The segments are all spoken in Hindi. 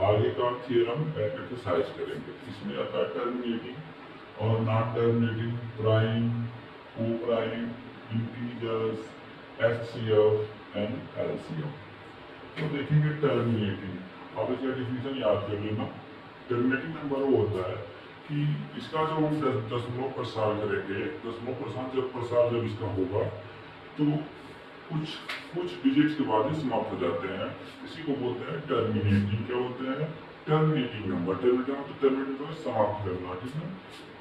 आगे का थियरम एक्सरसाइज करेंगे। इसमें आता है टर्मिनेटिंग और नॉन टर्मिनेटिंग, प्राइम, को prime, integers, HCF and LCM. तो देखेंगे टर्मिनेटिंग। अब इसका डिफिनेशन याद कर लेना। टर्मिनेटिंग नंबर वो होता है कि इसका जो हम दशमलव प्रसार करेंगे, दशमलव प्रसार जब इसका होगा तो कुछ कुछ डिजिट्स के बाद ही समाप्त हो जाते हैं। इसी को बोलते हैं टर्मिनेटिंग। क्या बोलते हैं? Terminating number. टर्मिनेटिंग मतलब समाप्त करना, ठीक है।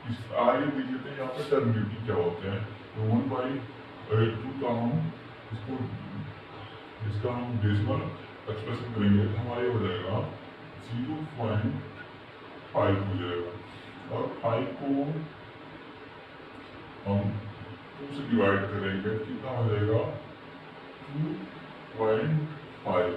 इस आगे देख लेते हैं यहाँ पे टर्मिनेटिंग क्या होते हैं। तो 1/2 का हम इसको इसका हम डेसिमल एक्सप्रेशन करेंगे तो हमारे हो जाएगा 0.5 हो जाएगा। और 5 को हम 2 से डिवाइड करेंगे, कितना हो जाएगा? 2.5,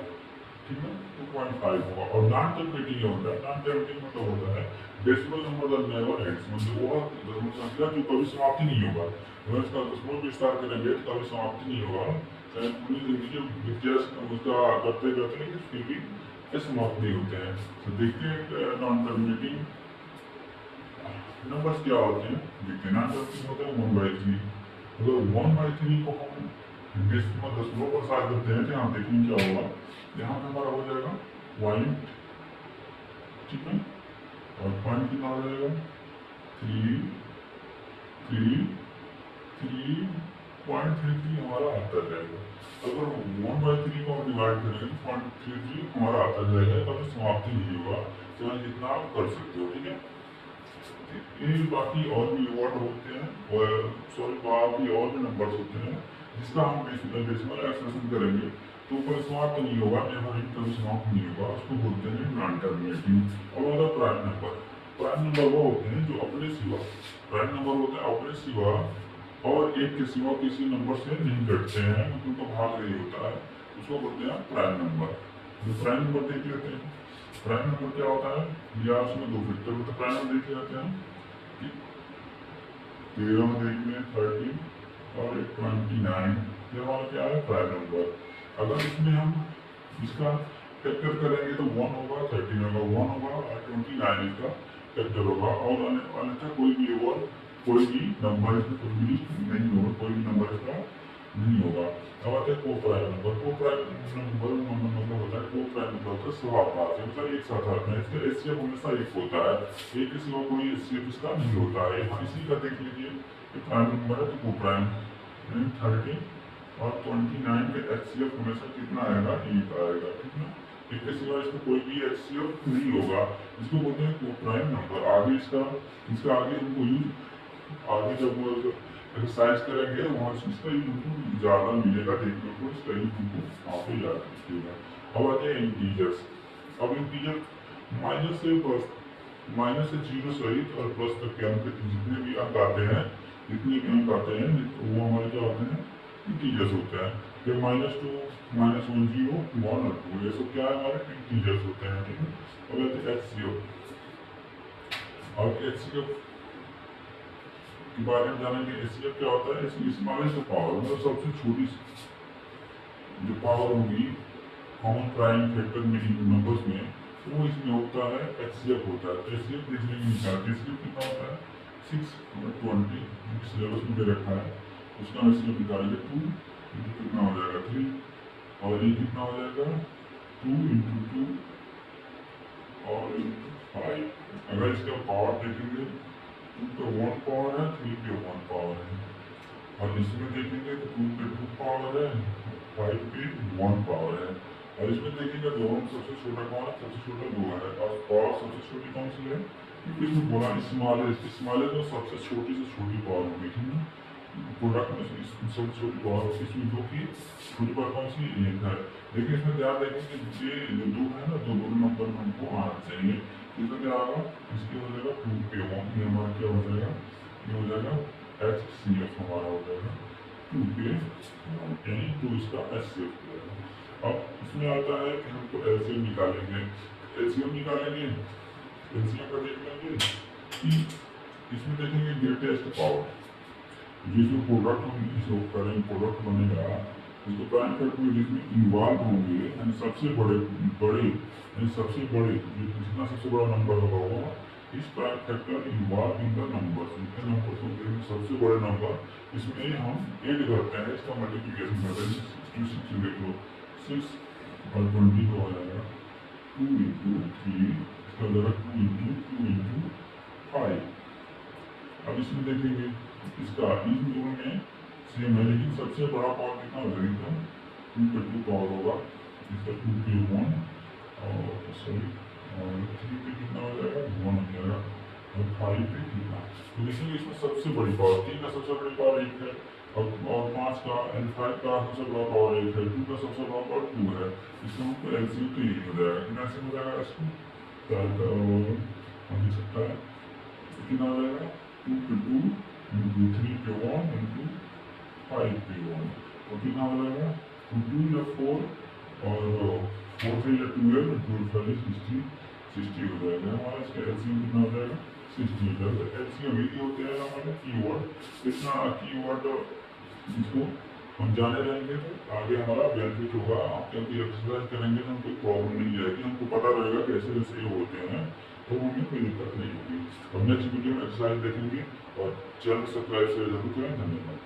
ठीक है। 2.5 होगा। और नॉन टर्मिनेटिंग होता है। नॉन टर्मिनेटिंग मतलब होता है decimal number that never ends, मतलब वो दशमलव संख्या जो कभी समाप्ति नहीं होगा। अगर इसका दशमलव विस्तार करेंगे तो कभी समाप्ति नहीं होगा, चाहे पूरी जिंदगी विद्यास उसका करते करते, लेकिन फिर भी समाप्त नहीं होते हैं। तो देखते हैं नॉन टर्मिनेटिंग नंबर्स क्या होते हैं। देखते हैं नॉन टर्मिनेटिंग होता है 1/3। अगर 1/3 को हम दशमलव प्रसार करते हैं तो यहाँ देखेंगे क्या होगा। यहाँ पे हमारा हो जाएगा पॉइंट, ठीक है। और पॉइंट कितना हो जाएगा? 3.33 हमारा आता जाएगा। अगर 1/3 को हम डिवाइड करेंगे तो 0.33 हमारा आता जाएगा। कभी समाप्ति नहीं होगा, चाहे जितना आप कर सकते हो, ठीक है। ये बाकी और भी वर्ड होते हैं, और बाकी और भी नंबर्स होते हैं जिसका हम डेसिमल एक्सप्रेशन करेंगे तो कोई समाप्त नहीं होगा, कभी समाप्त नहीं होगा। उसको बोलते हैं नॉन टर्मिनेटिंग। और होता प्राइम नंबर। प्राइम नंबर वो होते हैं जो अपने सिवा, प्राइम नंबर होते हैं अपने सिवा और एक के सिवा किसी नंबर से नहीं घटते हैं, मतलब उनका भाग नहीं होता है, उसको बोलते हैं प्राइम नंबर। जो प्राइम नंबर देख लेते हैं। प्राइम नंबर क्या होता है, या उसमें 2 फैक्टर होता है। प्राइम नंबर देख लेते हैं कि 13 में देख लें 13 और 29, ये हमारा क्या है प्राइम नंबर। अगर इसमें हम इसका फैक्टर करेंगे तो 1 होगा, 13 होगा, 1 होगा और 29 इसका फैक्टर होगा। और अन्यथा कोई भी नंबर इसमें कुछ भी नहीं होगा, कोई भी नंबर इसका नहीं होगा। अब आते हैं को प्राइम नंबर। को प्राइम नंबर मतलब होता है, को प्राइम मतलब होता है स्वाभाविक, मतलब एक साथ आते हैं। इसका एचसीएफ हमेशा एक होता है, एक के सिवा कोई एचसीएफ इसका नहीं होता है। यहाँ इसी का देख लीजिए, प्राइम नंबर है तो को प्राइम 13 और 29 के एचसीएफ हमेशा कितना आएगा? एक आएगा, ठीक है। एक के सिवा इसका कोई भी एचसीएफ नहीं होगा, इसको बोलते हैं को प्राइम नंबर। आगे इसका आगे हमको यूज आगे जब एक्सरसाइज करेंगे वहाँ से इसका यूज हमको ज़्यादा मिलेगा देखने को, इसका यूज हमको काफ़ी याद रखिएगा। अब आते हैं इंटीजर्स। अब इंटीजर माइनस से 0 सहित और प्लस तक के अंक जितने भी अंक आते हैं वो हमारे क्या होते हैं? इंटीजर्स होते हैं। फिर -2, -1, 0, 1 और 2, ये सब क्या है? हमारे इंटीजर्स होते हैं, ठीक है। अब आते हैं एचसीएफ। और एचसीएफ के बारे में जानेंगे। एचसीएफ क्या होता है? स्मॉलेस्ट पावर, मतलब सबसे छोटी जो पावर होगी कॉमन प्राइम फैक्टर में नंबर्स में, वो इसमें होता है एचसीएफ होता है। तो एचसीएफ देखने की निकालते हैं। एचसीएफ कितना होता है? 620 सिलेबस में दे रखा है, उसका एचसीएफ निकालेंगे। 2 कितना हो जाएगा? 3 और ये कितना हो जाएगा? 2 × 2 और 5। अगर इसका पावर देखेंगे 2 पे 1 पावर है, 3 पे 1 पावर है। और इसमें देखेंगे तो 2 पे 2 पावर है, 5 पे 1 पावर है। और इसमें देखेंगे दोनों में सबसे छोटा कौन है? सबसे छोटा 2 है। और पावर सबसे छोटी कौन सी है? क्योंकि इसमें बोला स्मॉलेस्ट तो सबसे छोटी से छोटी पावर होगी, ठीक है। प्रोडक्ट में सबसे छोटी पावर इसमें 2 की छोटी पावर कौन सी? 1 है। लेकिन इसमें ध्यान देखें कि ये जो 2 है ना, 2 नंबर में हमको आना चाहिए। इसमें क्या होगा? इसके हो जाएगा 2 पे 1, ये हमारा क्या हो जाएगा? ये हो जाएगा एचसीएफ हमारा हो जाएगा 2 पे 1, यानी 2 इसका एचसीएफ हो जाएगा। अब इसमें आता है कि हमको एलसीएम निकालेंगे। एलसीएम निकालेंगे, एलसीएम का देख लेंगे कि इसमें देखेंगे ग्रेटेस्ट पावर, ये जो प्रोडक्ट हम इसको करेंगे, प्रोडक्ट बनेगा इसको प्राइम फैक्टर में जिसमें इन्वॉल्व होंगे यानी सबसे बड़े बड़े यानी सबसे बड़े जितना सबसे बड़ा नंबर होगा इस prime factor involve in the number, जितने नंबर होंगे सबसे बड़े नंबर इसमें हम ऐड करते हैं, इसका मल्टीप्लिकेशन करते हैं। 6 6 देख लो 6 और 20 हो जाएगा 2 इंटू 3, इसका हो जाएगा 2 इंटू 5। अब इसमें देखेंगे इसका इन दोनों में सेम है, लेकिन सबसे बड़ा पावर कितना होगा, एकदम 2 पे 2 पावर होगा, इसका 2 पे 1 और सॉरी और 3 पे कितना हो जाएगा 1 हो जाएगा और 5 पे कितना। तो देखेंगे इसमें सबसे बड़ी पावर 3 का सबसे बड़ी पावर 1 है और 5 का एंड 5 का सबसे बड़ा पावर 1 है, 2 का सबसे बड़ा पावर 2 है। इसमें हमको एलसीएम तो यही हो जाएगा, कितना से हो जाएगा इसको हम देख सकता है कितना हो जाएगा 2 पे 2 इंटू 3 पे 1 इंटू 5 पे 1 तो कितना हो जाएगा 2 या 4 और 4 3 या 12 2 5 60 हो जाएगा हमारा। इसका एलसीएम कितना हो जाएगा 60 हो जाएगा। एलसीएम यही होते हैं हमारे कीवर्ड। इतना कीवर्ड इसको हम जाने रहेंगे तो आगे हमारा बेनिफिट होगा। आप जब एक्सरसाइज करेंगे तो हमको प्रॉब्लम नहीं आएगी, हमको पता रहेगा कैसे कैसे ये होते हैं, तो हमें कोई दिक्कत नहीं होगी। और नेक्स्ट वीडियो में एक्सरसाइज देखेंगे और चैनल सब्सक्राइब से जरूर करें। धन्यवाद।